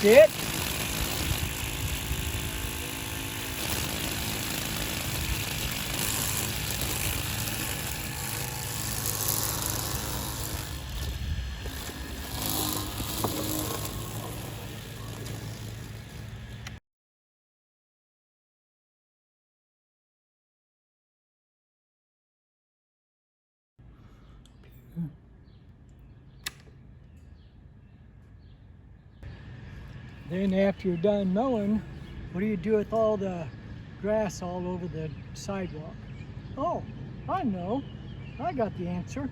Sit. Then after you're done mowing, what do you do with all the grass all over the sidewalk? Oh, I know. I got the answer.